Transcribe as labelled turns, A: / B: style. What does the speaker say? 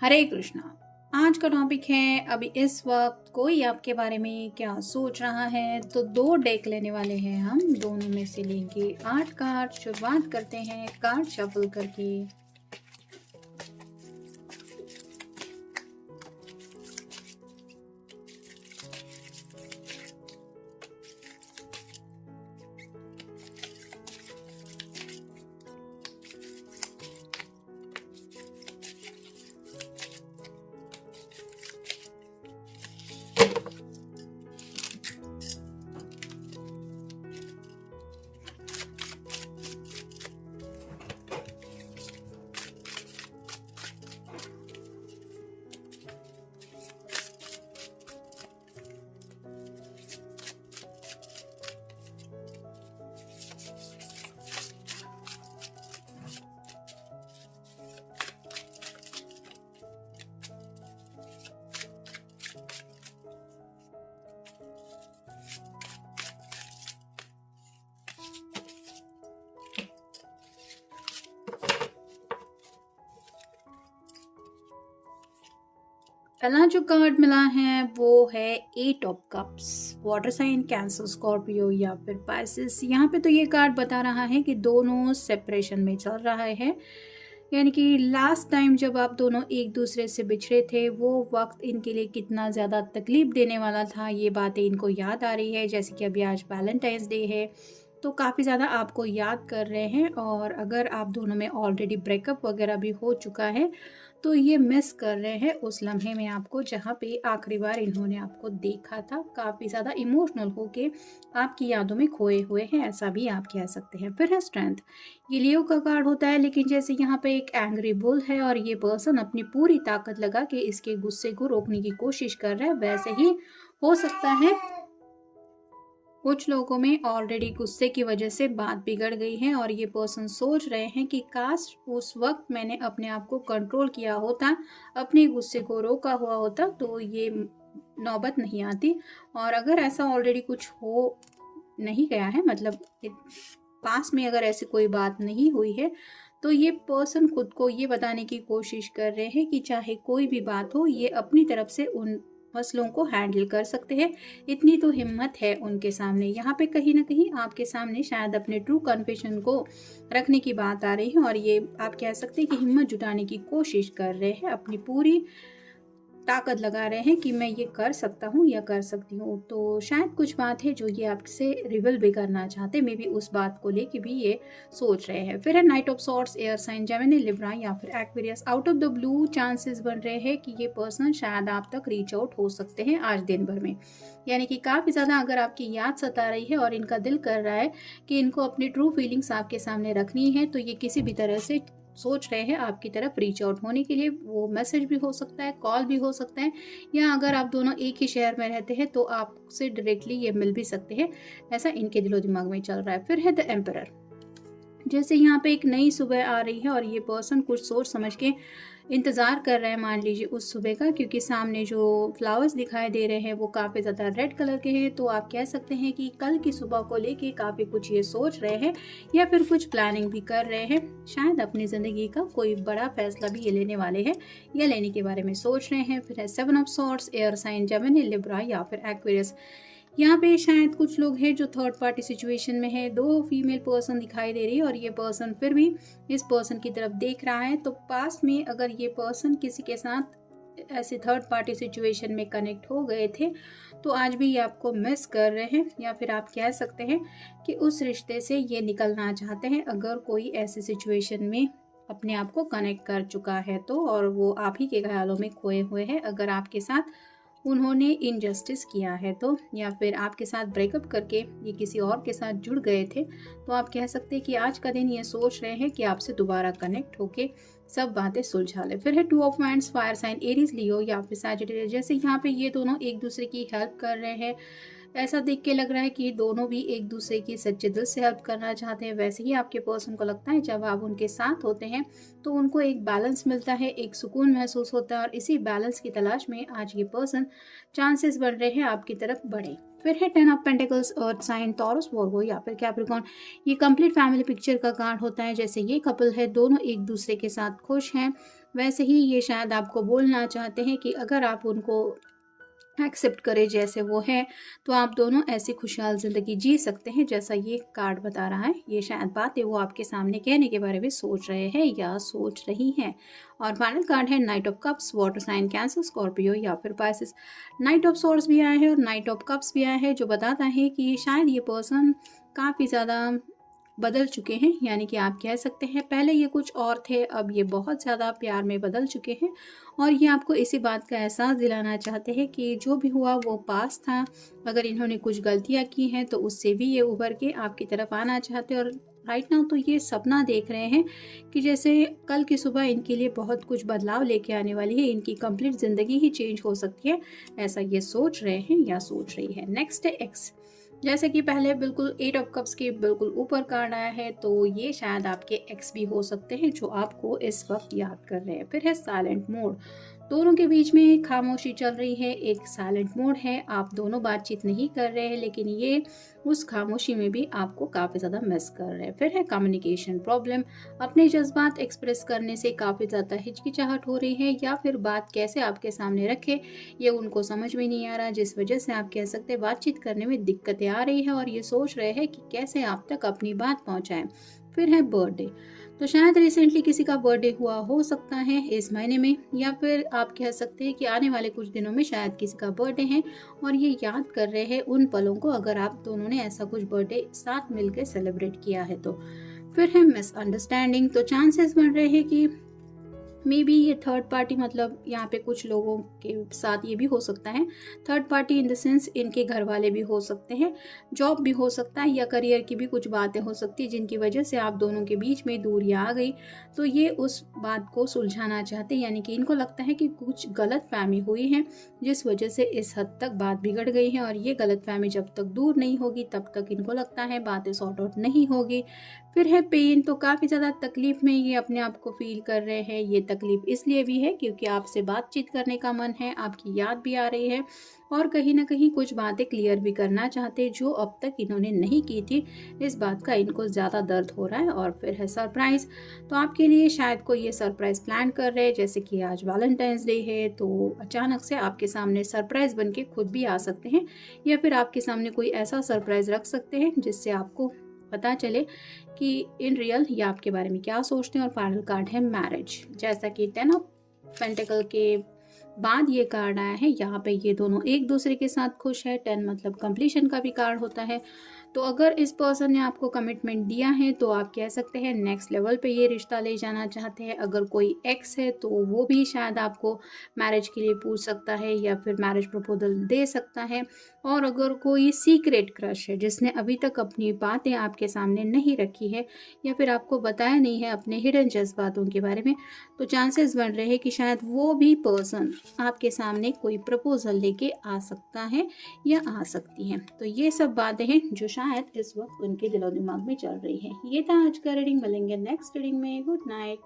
A: हरे कृष्णा। आज का टॉपिक है अभी इस वक्त कोई आपके बारे में क्या सोच रहा है। तो दो डेक लेने वाले हैं हम, दोनों में से लेंगे 8 कार्ड। शुरुआत करते हैं कार्ड शफल करके। पहला जो कार्ड मिला है वो है 8 of cups. Water sign Cancer, Scorpio या फिर पाइसिस। यहाँ पे तो ये कार्ड बता रहा है कि दोनों सेपरेशन में चल रहा है। यानी कि लास्ट टाइम जब आप दोनों एक दूसरे से बिछड़े थे वो वक्त इनके लिए कितना ज़्यादा तकलीफ देने वाला था, ये बातें इनको याद आ रही है। जैसे कि अभी आज वैलेंटाइंस डे है तो काफ़ी ज़्यादा आपको याद कर रहे हैं। और अगर आप दोनों में ऑलरेडी ब्रेकअप वगैरह भी हो चुका है तो ये मिस कर रहे हैं उस लम्हे में आपको जहाँ पे आखिरी बार इन्होंने आपको देखा था। काफ़ी ज़्यादा इमोशनल होके आपकी यादों में खोए हुए हैं, ऐसा भी आप कह सकते हैं। फिर है स्ट्रेंथ। ये लियो का कार्ड होता है, लेकिन जैसे यहाँ पे एक एंग्री बुल है और ये पर्सन अपनी पूरी ताकत लगा के इसके गुस्से को रोकने की कोशिश कर रहा है। वैसे ही हो सकता है कुछ लोगों में ऑलरेडी गुस्से की वजह से बात बिगड़ गई है और ये पर्सन सोच रहे हैं कि काश उस वक्त मैंने अपने आप को कंट्रोल किया होता, अपने गुस्से को रोका हुआ होता तो ये नौबत नहीं आती। और अगर ऐसा ऑलरेडी कुछ हो नहीं गया है, मतलब पास में अगर ऐसी कोई बात नहीं हुई है, तो ये पर्सन खुद को ये बताने की कोशिश कर रहे हैं कि चाहे कोई भी बात हो ये अपनी तरफ से उन मसलों को हैंडल कर सकते हैं। इतनी तो हिम्मत है उनके सामने। यहाँ पे कहीं ना कहीं आपके सामने शायद अपने ट्रू कन्फेशन को रखने की बात आ रही है और ये आप कह सकते हैं कि हिम्मत जुटाने की कोशिश कर रहे हैं, अपनी पूरी ताकत लगा रहे हैं कि मैं ये कर सकता हूँ या कर सकती हूँ। तो शायद कुछ बात है जो ये आपसे रिवील भी करना चाहते हैं, मे बी उस बात को लेके भी ये सोच रहे हैं। फिर है knight of swords, air sign, Gemini, Libra या फिर Aquarius. Out of the blue chances बन रहे हैं कि ये पर्सन शायद आप तक रीच आउट हो सकते हैं आज दिन भर में। यानी कि काफ़ी ज़्यादा अगर आपकी याद सता रही है और इनका दिल कर रहा है कि इनको अपनी ट्रू फीलिंग्स आपके सामने रखनी है, तो ये किसी भी तरह से सोच रहे हैं आपकी तरफ रीच आउट होने के लिए। वो मैसेज भी हो सकता है, कॉल भी हो सकता है, या अगर आप दोनों एक ही शहर में रहते हैं तो आपसे डायरेक्टली ये मिल भी सकते हैं, ऐसा इनके दिलो दिमाग में चल रहा है। फिर है द एम्परर। जैसे यहाँ पे एक नई सुबह आ रही है और ये पर्सन कुछ सोच समझ के इंतज़ार कर रहे हैं, मान लीजिए उस सुबह का, क्योंकि सामने जो फ्लावर्स दिखाई दे रहे हैं वो काफ़ी ज़्यादा रेड कलर के हैं। तो आप कह सकते हैं कि कल की सुबह को लेके काफ़ी कुछ ये सोच रहे हैं या फिर कुछ प्लानिंग भी कर रहे हैं। शायद अपनी ज़िंदगी का कोई बड़ा फैसला भी ये लेने वाले हैं या लेने के बारे में सोच रहे हैं। फिर है 7 of swords, air sign, Gemini, Libra या फिर एक्वेरियस। यहाँ पे शायद कुछ लोग हैं जो थर्ड पार्टी सिचुएशन में है। दो फीमेल पर्सन दिखाई दे रही है और ये पर्सन फिर भी इस पर्सन की तरफ देख रहा है। तो पास में अगर ये पर्सन किसी के साथ ऐसे थर्ड पार्टी सिचुएशन में कनेक्ट हो गए थे तो आज भी ये आपको मिस कर रहे हैं, या फिर आप कह सकते हैं कि उस रिश्ते से ये निकलना चाहते हैं अगर कोई ऐसी सिचुएशन में अपने आप को कनेक्ट कर चुका है तो, और वो आप ही के ख्यालों में खोए हुए हैं अगर आपके साथ उन्होंने इनजस्टिस किया है तो, या फिर आपके साथ ब्रेकअप करके ये किसी और के साथ जुड़ गए थे। तो आप कह सकते हैं कि आज का दिन ये सोच रहे हैं कि आपसे दोबारा कनेक्ट होके सब बातें सुलझा ले। फिर है 2 of wands, fire sign, Aries, Leo या फिर सैजिटेरियस। जैसे यहाँ पे ये दोनों एक दूसरे की हेल्प कर रहे हैं, ऐसा देख के लग रहा है कि दोनों भी एक दूसरे की सच्चे दिल से हेल्प करना चाहते हैं। वैसे ही आपके पर्सन को लगता है जब आप उनके साथ होते हैं तो उनको एक बैलेंस मिलता है, एक सुकून महसूस होता है, और इसी बैलेंस की तलाश में आज ये पर्सन चांसेस बढ़ रहे हैं आपकी तरफ बढ़े। फिर है 10 of pentacles, earth sign, Taurus, Virgo या फिर कैप्रिकॉर्न। ये कंप्लीट फैमिली पिक्चर का कार्ड होता है। जैसे ये कपल है, दोनों एक दूसरे के साथ खुश हैं, वैसे ही ये शायद आपको बोलना चाहते हैं कि अगर आप उनको एक्सेप्ट करें जैसे वो है, तो आप दोनों ऐसी खुशहाल ज़िंदगी जी सकते हैं जैसा ये कार्ड बता रहा है। ये शायद बातें वो आपके सामने कहने के बारे में सोच रहे हैं या सोच रही हैं। और फाइनल कार्ड है knight of cups, water sign Cancer, Scorpio या फिर पाइसेस। नाइट ऑफ सोर्स भी आया है और नाइट ऑफ कप्स भी आया है, जो बताता है कि शायद ये पर्सन काफ़ी ज़्यादा बदल चुके हैं। यानी कि आप कह सकते हैं पहले ये कुछ और थे, अब ये बहुत ज़्यादा प्यार में बदल चुके हैं। और ये आपको इसी बात का एहसास दिलाना चाहते हैं कि जो भी हुआ वो पास था। अगर इन्होंने कुछ गलतियाँ की हैं तो उससे भी ये उभर के आपकी तरफ आना चाहते हैं। और राइट नाउ तो ये सपना देख रहे हैं कि जैसे कल की सुबह इनके लिए बहुत कुछ बदलाव लेके आने वाली है, इनकी कंप्लीट ज़िंदगी ही चेंज हो सकती है, ऐसा ये सोच रहे हैं या सोच रही है। नेक्स्ट है एक्स। जैसे कि पहले बिल्कुल 8 ऑफ कप्स के बिल्कुल ऊपर कार्ड आया है, तो ये शायद आपके एक्स भी हो सकते हैं जो आपको इस वक्त याद कर रहे हैं। फिर है साइलेंट मोड। दोनों के बीच में खामोशी चल रही है, एक साइलेंट मोड है, आप दोनों बातचीत नहीं कर रहे हैं, लेकिन ये उस खामोशी में भी आपको काफ़ी ज़्यादा मिस कर रहे हैं। फिर है कम्युनिकेशन प्रॉब्लम। अपने जज्बात एक्सप्रेस करने से काफ़ी ज़्यादा हिचकिचाहट हो रही है, या फिर बात कैसे आपके सामने रखे ये उनको समझ में नहीं आ रहा, जिस वजह से आप कह सकते हैं बातचीत करने में दिक्कतें आ रही है और ये सोच रहे हैं कि कैसे आप तक अपनी बात पहुंचाएं। फिर है बर्थडे। तो शायद रिसेंटली किसी का बर्थडे हुआ हो सकता है इस महीने में, या फिर आप कह सकते हैं कि आने वाले कुछ दिनों में शायद किसी का बर्थडे है और ये याद कर रहे हैं उन पलों को, अगर आप दोनों ने ऐसा कुछ बर्थडे साथ मिलकर सेलिब्रेट किया है तो। फिर है मिसअंडरस्टैंडिंग। तो चांसेस बन रहे हैं कि मे बी ये थर्ड पार्टी, मतलब यहाँ पे कुछ लोगों के साथ ये भी हो सकता है। Third party in the sense इनके घर वाले भी हो सकते हैं, जॉब भी हो सकता है, या करियर की भी कुछ बातें हो सकती है जिनकी वजह से आप दोनों के बीच में दूरियां आ गई। तो ये उस बात को सुलझाना चाहते हैं, यानी कि इनको लगता है कि कुछ गलत फहमी हुई है जिस वजह से इस हद तक बात बिगड़ गई है, और ये गलत फहमी जब तक दूर नहीं होगी तब तक इनको लगता है बातें सॉर्ट आउट नहीं होगी। फिर है पेन। तो काफ़ी ज़्यादा तकलीफ में ये अपने आप को फील कर रहे हैं। ये तकलीफ इसलिए भी है क्योंकि आपसे बातचीत करने का मन है, आपकी याद भी आ रही है, और कहीं ना कहीं कुछ बातें क्लियर भी करना चाहते जो अब तक इन्होंने नहीं की थी। इस बात का इनको ज़्यादा दर्द हो रहा है। और फिर है सरप्राइज़। तो आपके लिए शायद कोई ये सरप्राइज़ प्लान कर रहे हैं, जैसे कि आज वैलेंटाइंस डे है तो अचानक से आपके सामने सरप्राइज़ बन के खुद भी आ सकते हैं, या फिर आपके सामने कोई ऐसा सरप्राइज़ रख सकते हैं जिससे आपको पता चले कि इन रियल ये आपके बारे में क्या सोचते हैं। और फाइनल कार्ड है मैरिज। जैसा कि 10 ऑफ पेंटिकल के बाद ये कार्ड आया है, यहाँ पे ये दोनों एक दूसरे के साथ खुश है। 10 मतलब कंप्लीशन का भी कार्ड होता है। तो अगर इस पर्सन ने आपको कमिटमेंट दिया है तो आप कह सकते हैं नेक्स्ट लेवल पे ये रिश्ता ले जाना चाहते हैं। अगर कोई एक्स है तो वो भी शायद आपको मैरिज के लिए पूछ सकता है या फिर मैरिज प्रपोजल दे सकता है। और अगर कोई सीक्रेट क्रश है जिसने अभी तक अपनी बातें आपके सामने नहीं रखी है या फिर आपको बताया नहीं है अपने हिडन जज्बातों के बारे में, तो चांसेस बन रहे हैं कि शायद वो भी पर्सन आपके सामने कोई प्रपोजल लेके आ सकता है या आ सकती हैं। तो ये सब बातें हैं जो शायद इस वक्त उनके दिलो दिमाग में चल रही है। ये था आज का रीडिंग। मिलेंगे नेक्स्ट रीडिंग में। Good night.